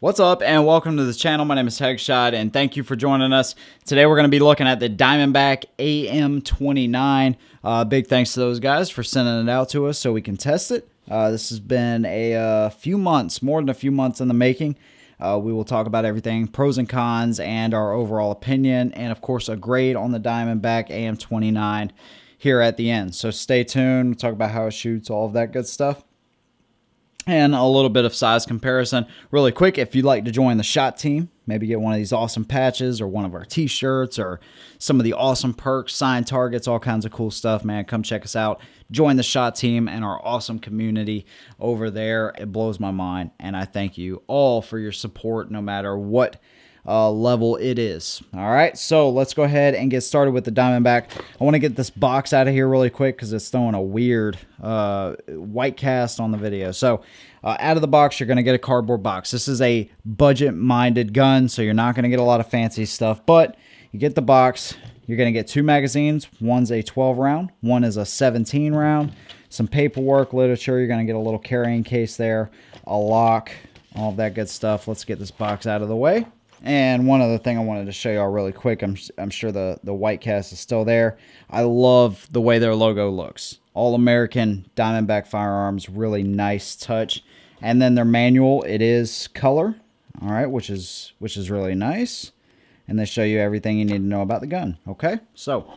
What's up and welcome to the channel. My name is Headshot and thank you for joining us. Today we're going to be looking at the Diamondback AM29. Big thanks to those guys for sending it out to us so we can test it. This has been a few months, more than a few months in the making. We will talk about everything, pros and cons, and our overall opinion, and of course a grade on the Diamondback AM29 here at the end. So stay tuned. We'll talk about how it shoots, all of that good stuff. And a little bit of size comparison. Really quick, if you'd like to join the SHOT team, maybe get one of these awesome patches or one of our t-shirts or some of the awesome perks, signed targets, all kinds of cool stuff, man, come check us out. Join the SHOT team and our awesome community over there. It blows my mind, and I thank you all for your support no matter what level it is. All right, so let's go ahead and get started with the Diamondback. I want to get this box out of here really quick because it's throwing a weird white cast on the video. So out of the box, you're going to get a cardboard box. This is a budget-minded gun, so you're not going to get a lot of fancy stuff, but you get the box. You're going to get two magazines. One's a 12 round, one is a 17 round, some paperwork, literature. You're going to get a little carrying case there, a lock, all of that good stuff. Let's get this box out of the way. And one other thing I wanted to show y'all really quick, I'm sure the white cast is still there. I love the way their logo looks. All American Diamondback Firearms, really nice touch. And then their manual, it is color, all right, which is really nice. And they show you everything you need to know about the gun, okay? So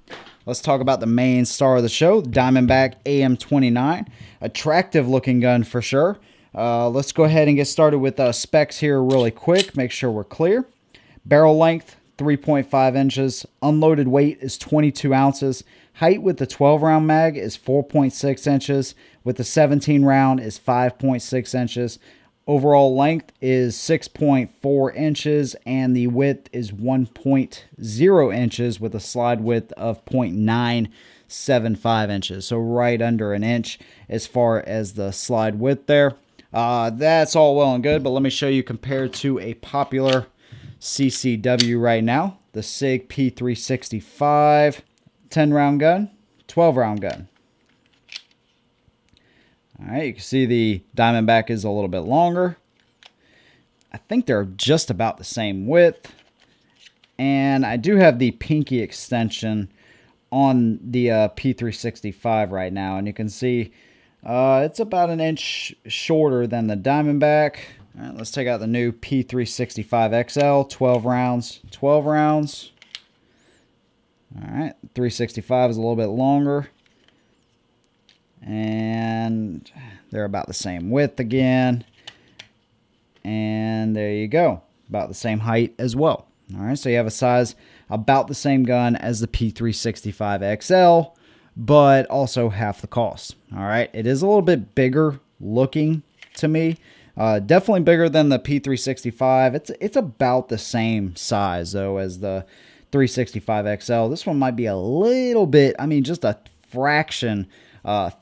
let's talk about the main star of the show, Diamondback AM29. Attractive looking gun for sure. Let's go ahead and get started with specs here really quick, make sure we're clear. Barrel length, 3.5 inches. Unloaded weight is 22 ounces. Height with the 12 round mag is 4.6 inches. With the 17 round is 5.6 inches. Overall length is 6.4 inches, and the width is 1.0 inches with a slide width of 0.975 inches. So right under an inch as far as the slide width there. That's all well and good, but let me show you compared to a popular CCW right now, the SIG P365 10 round gun, 12 round gun. All right, you can see the Diamondback is a little bit longer. I think they're just about the same width. And I do have the pinky extension on the P365 right now, and you can see it's about an inch shorter than the Diamondback. All right, let's take out the new P365 XL, 12 rounds, 12 rounds. All right, 365 is a little bit longer. And they're about the same width again. And there you go, about the same height as well. All right, so you have a size about the same gun as the P365 XL, but also half the cost. All right, it is a little bit bigger looking to me. Definitely bigger than the P365. It's about the same size though as the 365 XL. This one might be a little bit, I mean, just a fraction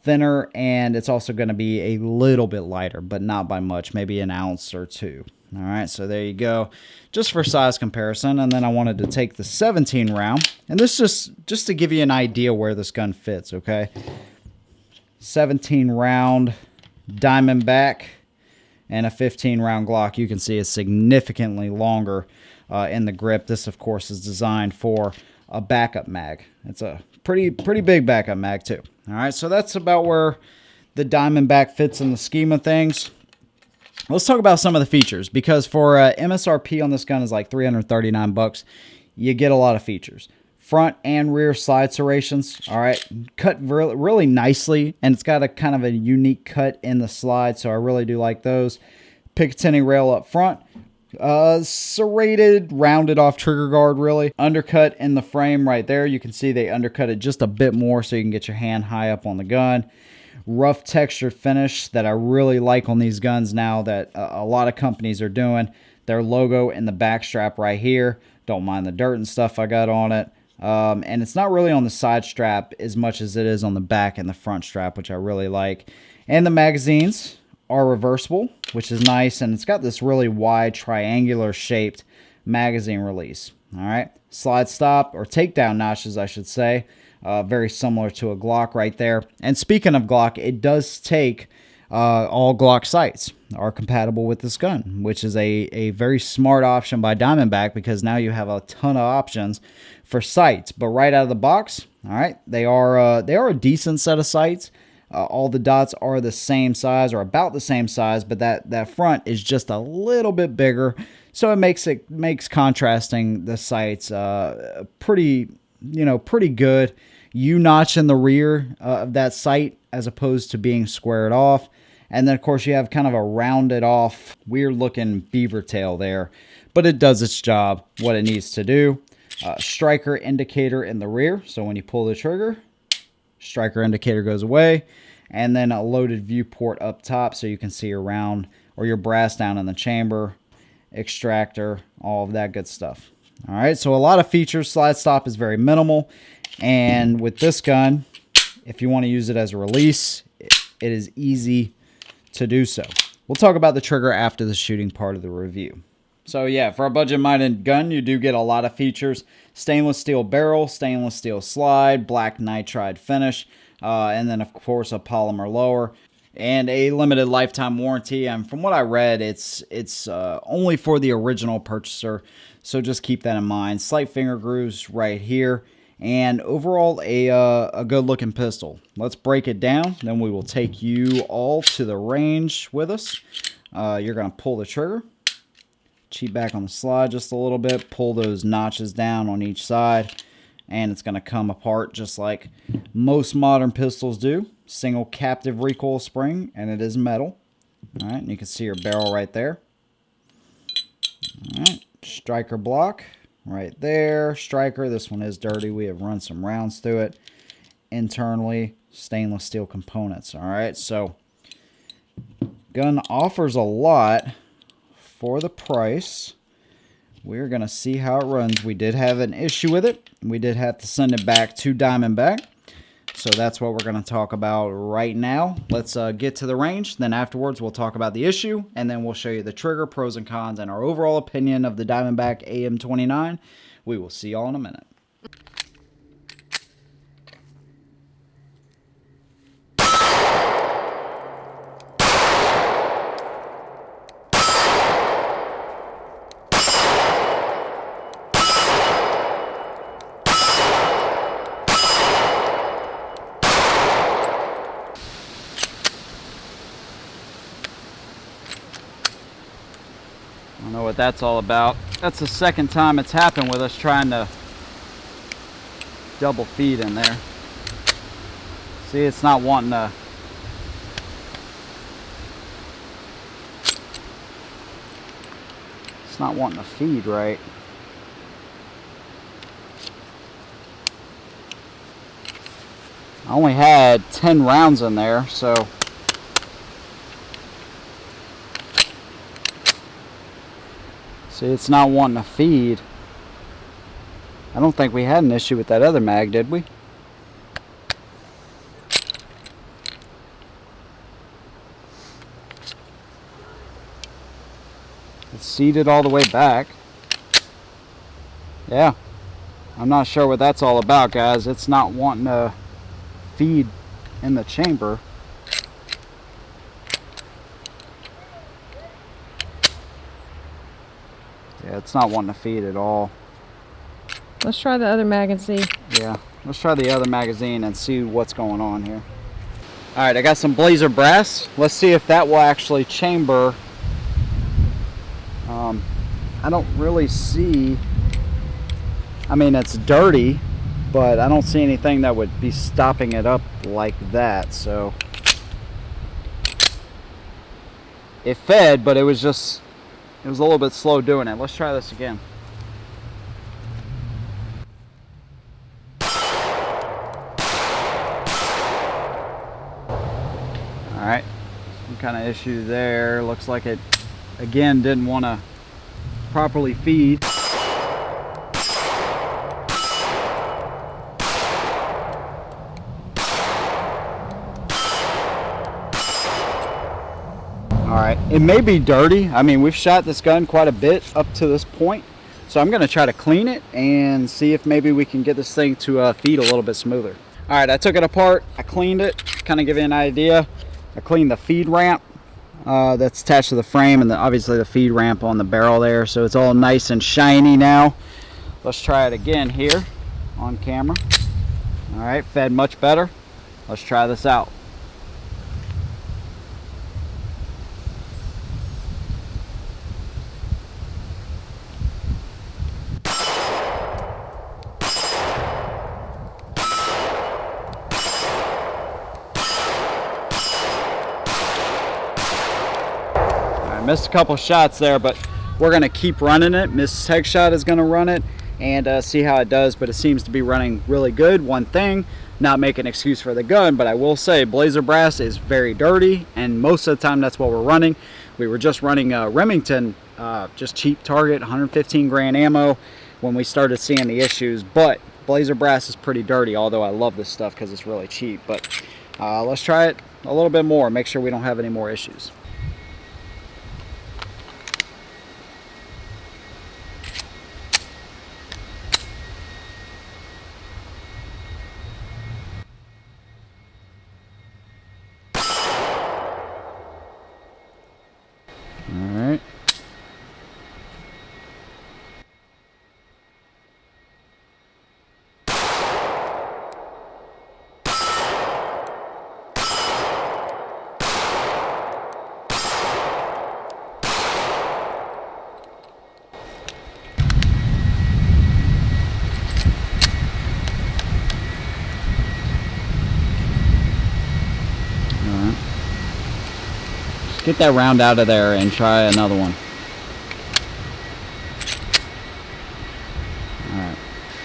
thinner, and it's also going to be a little bit lighter, but not by much, maybe an ounce or two. All right, so there you go, just for size comparison. And then I wanted to take the 17 round, and this just to give you an idea where this gun fits, okay? 17 round Diamondback and a 15 round Glock. You can see is significantly longer in the grip. This, of course, is designed for a backup mag. It's a pretty big backup mag too. All right, so that's about where the Diamondback fits in the scheme of things. Let's talk about some of the features, because for MSRP on this gun is like $339. You get a lot of features. Front and rear slide serrations, all right, cut really nicely, and it's got a kind of a unique cut in the slide, so I really do like those. Picatinny rail up front, serrated, rounded off trigger guard, really. Undercut in the frame right there. You can see they undercut it just a bit more so you can get your hand high up on the gun. Rough textured finish that I really like on these guns now that a lot of companies are doing. Their logo in the back strap right here. Don't mind the dirt and stuff I got on it. And it's not really on the side strap as much as it is on the back and the front strap, which I really like. And the magazines are reversible, which is nice, and it's got this really wide triangular shaped magazine release. All right, slide stop or takedown notches, I should say, very similar to a Glock right there. And speaking of Glock, it does take all Glock Sights are compatible with this gun, which is a very smart option by Diamondback, because now you have a ton of options for sights. But right out of the box, all right, they are a decent set of sights. All the dots are the same size, or about the same size, but that front is just a little bit bigger, so it makes contrasting the sights pretty good. U-notch in the rear of that sight as opposed to being squared off. And then, of course, you have kind of a rounded off, weird looking beaver tail there. But it does its job, what it needs to do. Striker indicator in the rear. So when you pull the trigger, striker indicator goes away. And then a loaded viewport up top so you can see around, or your brass down in the chamber, extractor, all of that good stuff. All right, so a lot of features. Slide stop is very minimal. And with this gun, if you want to use it as a release, it is easy to do so. We'll talk about the trigger after the shooting part of the review. So yeah, for a budget-minded gun, you do get a lot of features. Stainless steel barrel, stainless steel slide, black nitride finish, and then of course a polymer lower, and a limited lifetime warranty. And from what I read, it's only for the original purchaser, so just keep that in mind. Slight finger grooves right here. And overall, a good-looking pistol. Let's break it down. Then we will take you all to the range with us. You're going to pull the trigger. Cheat back on the slide just a little bit. Pull those notches down on each side. And it's going to come apart just like most modern pistols do. Single captive recoil spring, and it is metal. All right, and you can see your barrel right there. All right, striker block. Right there, striker. This one is dirty. We have run some rounds through it. Internally, stainless steel components. All right, so gun offers a lot for the price. We're going to see how it runs. We did have an issue with it. We did have to send it back to Diamondback. So that's what we're going to talk about right now. Let's get to the range. Then afterwards, we'll talk about the issue. And then we'll show you the trigger, pros and cons, and our overall opinion of the Diamondback AM29. We will see y'all in a minute. I don't know what that's all about. That's the second time it's happened with us trying to double feed in there. See, it's not wanting to. It's not wanting to feed right. I only had 10 rounds in there, so. See, it's not wanting to feed. I don't think we had an issue with that other mag, did we? It's seated all the way back. Yeah. I'm not sure what that's all about, guys. It's not wanting to feed in the chamber. Yeah, it's not wanting to feed at all. Let's try the other mag and see. Yeah, let's try the other magazine and see what's going on here. Alright, I got some Blazer brass. Let's see if that will actually chamber. I don't really see, I mean, it's dirty, but I don't see anything that would be stopping it up like that, so. It fed, but it was a little bit slow doing it. Let's try this again. Alright, some kind of issue there. Looks like it, again, didn't want to properly feed. Alright, it may be dirty. I mean, we've shot this gun quite a bit up to this point. So I'm going to try to clean it and see if maybe we can get this thing to feed a little bit smoother. Alright, I took it apart. I cleaned it. Kind of give you an idea. I cleaned the feed ramp that's attached to the frame, and obviously the feed ramp on the barrel there, so it's all nice and shiny now. Let's try it again here on camera. All right, fed much better. Let's try this out. Missed a couple shots there, but we're going to keep running it. Mrs. Headshot is going to run it and see how it does, but it seems to be running really good. One thing, not make an excuse for the gun, but I will say Blazer Brass is very dirty, and most of the time that's what we're running. We were just running Remington, just cheap target, 115 grand ammo when we started seeing the issues, but Blazer Brass is pretty dirty, although I love this stuff because it's really cheap. But let's try it a little bit more, make sure we don't have any more issues. Alright. Get that round out of there and try another one.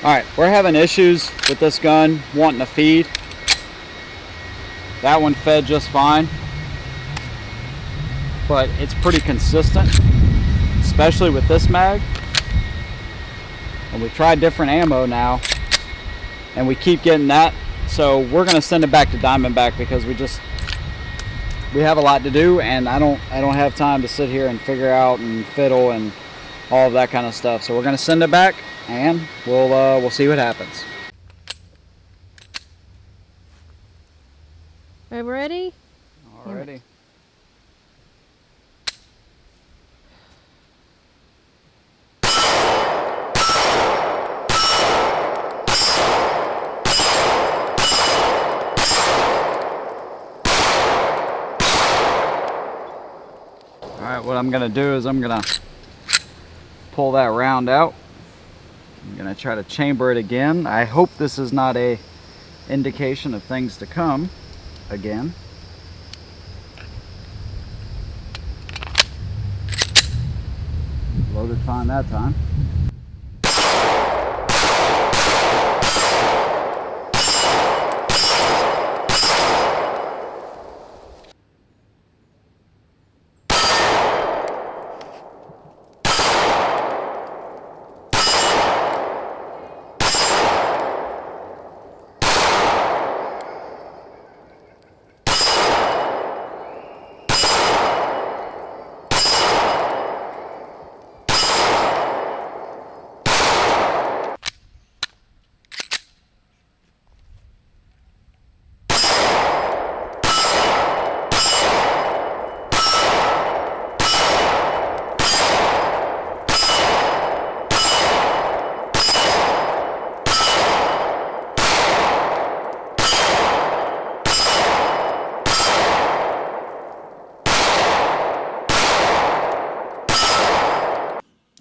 Alright, we're having issues with this gun wanting to feed. That one fed just fine, but it's pretty consistent, especially with this mag. And we tried different ammo now, and we keep getting that. So we're gonna send it back to Diamondback because we have a lot to do, and I don't have time to sit here and figure out and fiddle and all of that kind of stuff. So we're gonna send it back, and we'll see what happens. Are we ready? Alrighty. Alright, what I'm gonna do is I'm gonna pull that round out. I'm gonna try to chamber it again. I hope this is not a indication of things to come again. Loaded fine that time.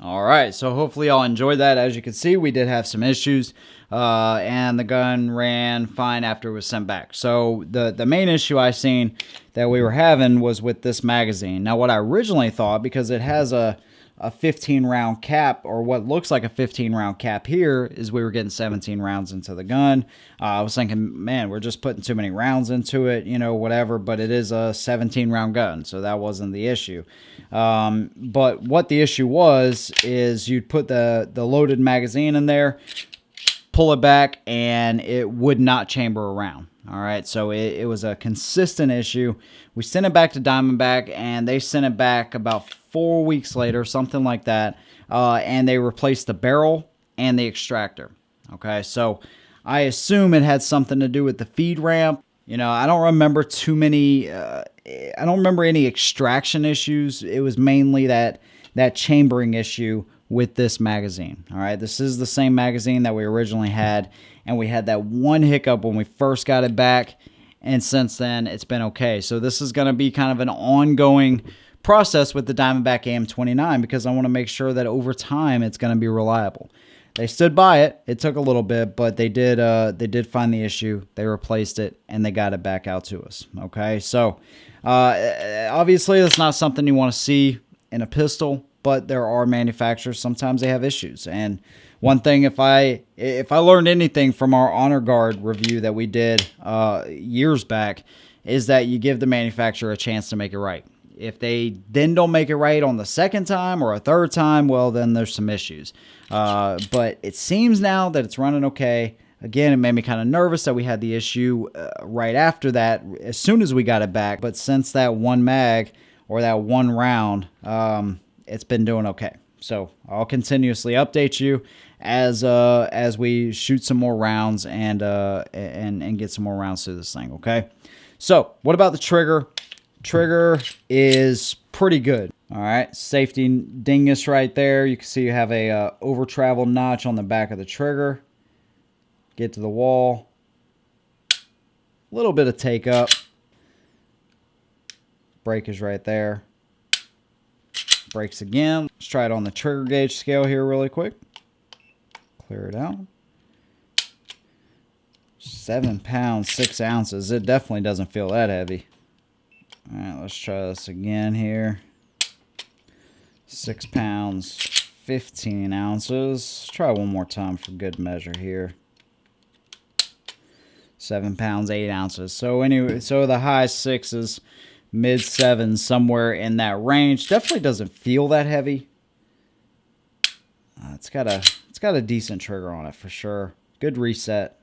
Alright, so hopefully y'all enjoyed that. As you can see, we did have some issues, and the gun ran fine after it was sent back. So the main issue I seen that we were having was with this magazine. Now what I originally thought, because it has a 15 round cap, or what looks like a 15 round cap here, is we were getting 17 rounds into the gun. I was thinking, man, we're just putting too many rounds into it, you know, whatever, but it is a 17 round gun, so that wasn't the issue. But what the issue was is you'd put the loaded magazine in there, pull it back, and it would not chamber around. All right, so it was a consistent issue. We sent it back to Diamondback, and they sent it back about 4 weeks later, something like that, and they replaced the barrel and the extractor. Okay, so I assume it had something to do with the feed ramp. You know, I don't remember too many I don't remember any extraction issues. It was mainly that chambering issue with this magazine. All right, this is the same magazine that we originally had, and we had that one hiccup when we first got it back, and since then it's been okay. So this is going to be kind of an ongoing process with the Diamondback AM29, because I want to make sure that over time it's going to be reliable. They stood by it. It took a little bit, but they did find the issue. They replaced it, and they got it back out to us. Okay, so obviously that's not something you want to see in a pistol, but there are manufacturers, sometimes they have issues. And one thing, if I learned anything from our Honor Guard review that we did years back, is that you give the manufacturer a chance to make it right. If they then don't make it right on the second time or a third time, well, then there's some issues. But it seems now that it's running okay. Again, it made me kind of nervous that we had the issue right after that, as soon as we got it back. But since that one mag or that one round, it's been doing okay. So I'll continuously update you as we shoot some more rounds and get some more rounds through this thing. Okay. So what about the trigger? Trigger is pretty good. All right, safety dingus right there. You can see you have a over travel notch on the back of the trigger. Get to the wall. A little bit of take up. Brake is right there. Brakes again. Let's try it on the trigger gauge scale here really quick. Clear it out. 7 pounds, 6 ounces. It definitely doesn't feel that heavy. All right, let's try this again here. 6 pounds, 15 ounces. Let's try one more time for good measure here. 7 pounds, 8 ounces. So anyway, so the high sixes, mid sevens, somewhere in that range. Definitely doesn't feel that heavy. It's got a decent trigger on it for sure. Good reset.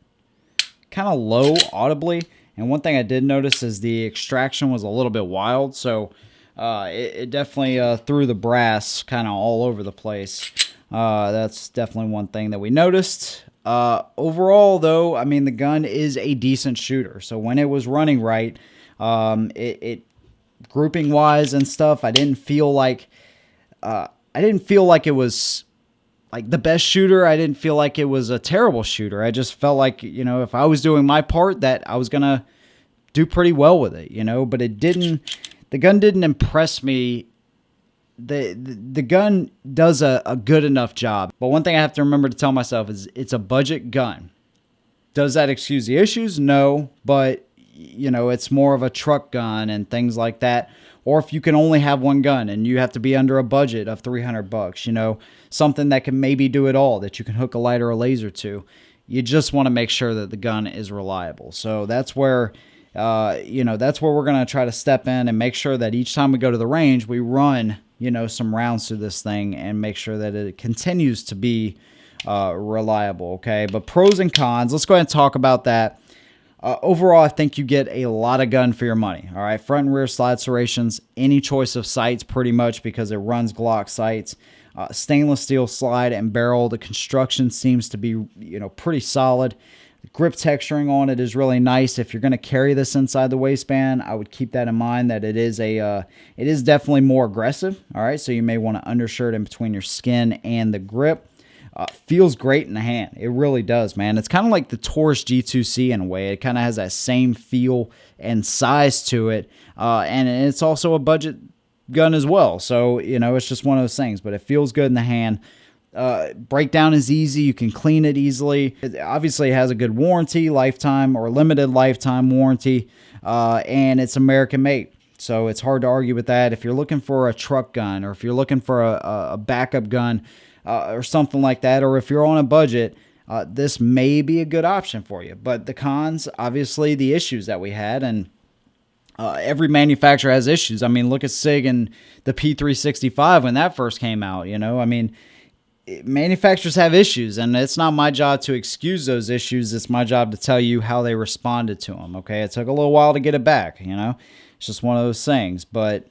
Kind of low audibly. And one thing I did notice is the extraction was a little bit wild, so it definitely threw the brass kind of all over the place. That's definitely one thing that we noticed. Overall, though, I mean, the gun is a decent shooter. So when it was running right, it grouping wise and stuff, I didn't feel like it was like the best shooter. I didn't feel like it was a terrible shooter. I just felt like, you know, if I was doing my part, that I was going to do pretty well with it, you know, but it didn't, the gun didn't impress me. The gun does a good enough job. But one thing I have to remember to tell myself is it's a budget gun. Does that excuse the issues? No, but you know, it's more of a truck gun and things like that. Or if you can only have one gun and you have to be under a budget of $300, you know, something that can maybe do it all, that you can hook a light or a laser to. You just want to make sure that the gun is reliable. So that's where, you know, that's where we're going to try to step in and make sure that each time we go to the range, we run, you know, some rounds through this thing and make sure that it continues to be reliable. Okay. But pros and cons, let's go ahead and talk about that. Overall, I think you get a lot of gun for your money. All right, front and rear slide serrations, any choice of sights pretty much because it runs Glock Sights. Stainless steel slide and barrel. The construction seems to be, you know, pretty solid. The grip texturing on it is really nice. If you're going to carry this inside the waistband, I would keep that in mind that it is definitely more aggressive. All right, so you may want to undershirt in between your skin and the grip. Feels great in the hand. It really does, man. It's kind of like the Taurus G2C in a way. It kind of has that same feel and size to it. And it's also a budget gun as well. So, you know, it's just one of those things. But it feels good in the hand. Breakdown is easy. You can clean it easily. It obviously has a good warranty, lifetime or limited lifetime warranty. And it's American made. So it's hard to argue with that. If you're looking for a truck gun or if you're looking for a backup gun, or something like that, or if you're on a budget, this may be a good option for you. But the cons, obviously, the issues that we had, and every manufacturer has issues. I mean, look at SIG and the P365 when that first came out, you know. I mean, manufacturers have issues, and it's not my job to excuse those issues. It's my job to tell you how they responded to them, okay? It took a little while to get it back, you know. It's just one of those things. But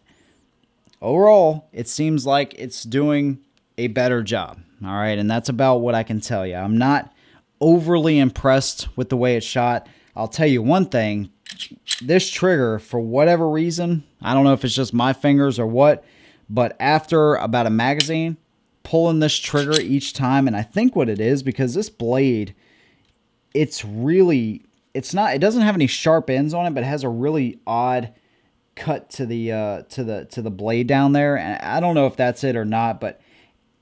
overall, it seems like it's doing a better job. All right. And that's about what I can tell you. I'm not overly impressed with the way it's shot. I'll tell you one thing. this trigger, for whatever reason, I don't know if it's just my fingers or what, but after about a magazine, pulling this trigger each time, and I think what it is, because this blade, it doesn't have any sharp ends on it, but it has a really odd cut to the blade down there, and I don't know if that's it or not, but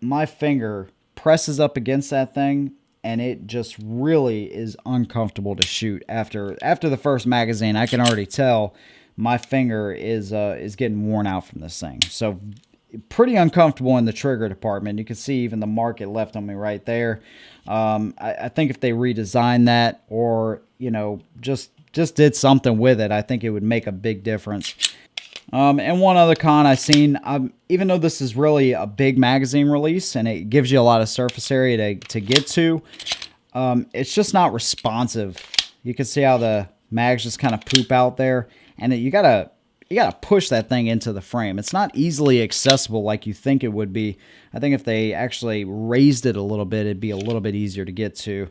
my finger presses up against that thing, and it just really is uncomfortable to shoot. After the first magazine, I can already tell my finger is getting worn out from this thing. So pretty uncomfortable in the trigger department. You can see even the mark it left on me right there. I think if they redesigned that, or just did something with it, I think it would make a big difference. And one other con I've seen, even though this is really a big magazine release and it gives you a lot of surface area to get to, it's just not responsive. You can see how the mags just kind of poop out there, and you gotta push that thing into the frame. It's not easily accessible like you think it would be. I think if they actually raised it a little bit, it'd be a little bit easier to get to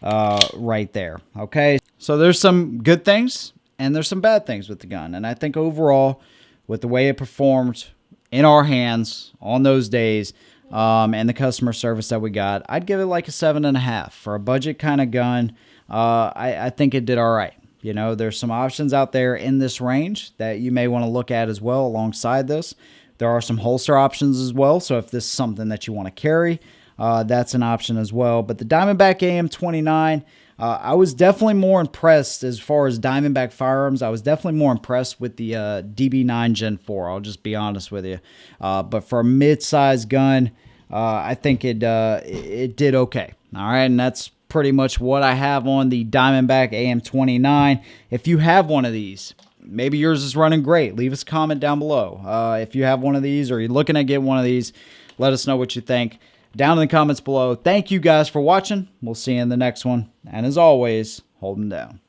right there. Okay, so there's some good things and there's some bad things with the gun, and I think overall, with the way it performed in our hands on those days, and the customer service that we got, I'd give it like a 7.5 for a budget kind of gun. I think it did all right. There's some options out there in this range that you may want to look at as well alongside this. There are some holster options as well, so if this is something that you want to carry, that's an option as well. But the Diamondback AM29, I was definitely more impressed as far as Diamondback firearms. I was definitely more impressed with the DB9 Gen 4. I'll just be honest with you. But for a mid-size gun, I think it did okay. All right, and that's pretty much what I have on the Diamondback AM29. If you have one of these, maybe yours is running great, leave us a comment down below. If you have one of these or you're looking at getting one of these, let us know what you think down in the comments below. Thank you guys for watching. We'll see you in the next one. And as always, hold them down.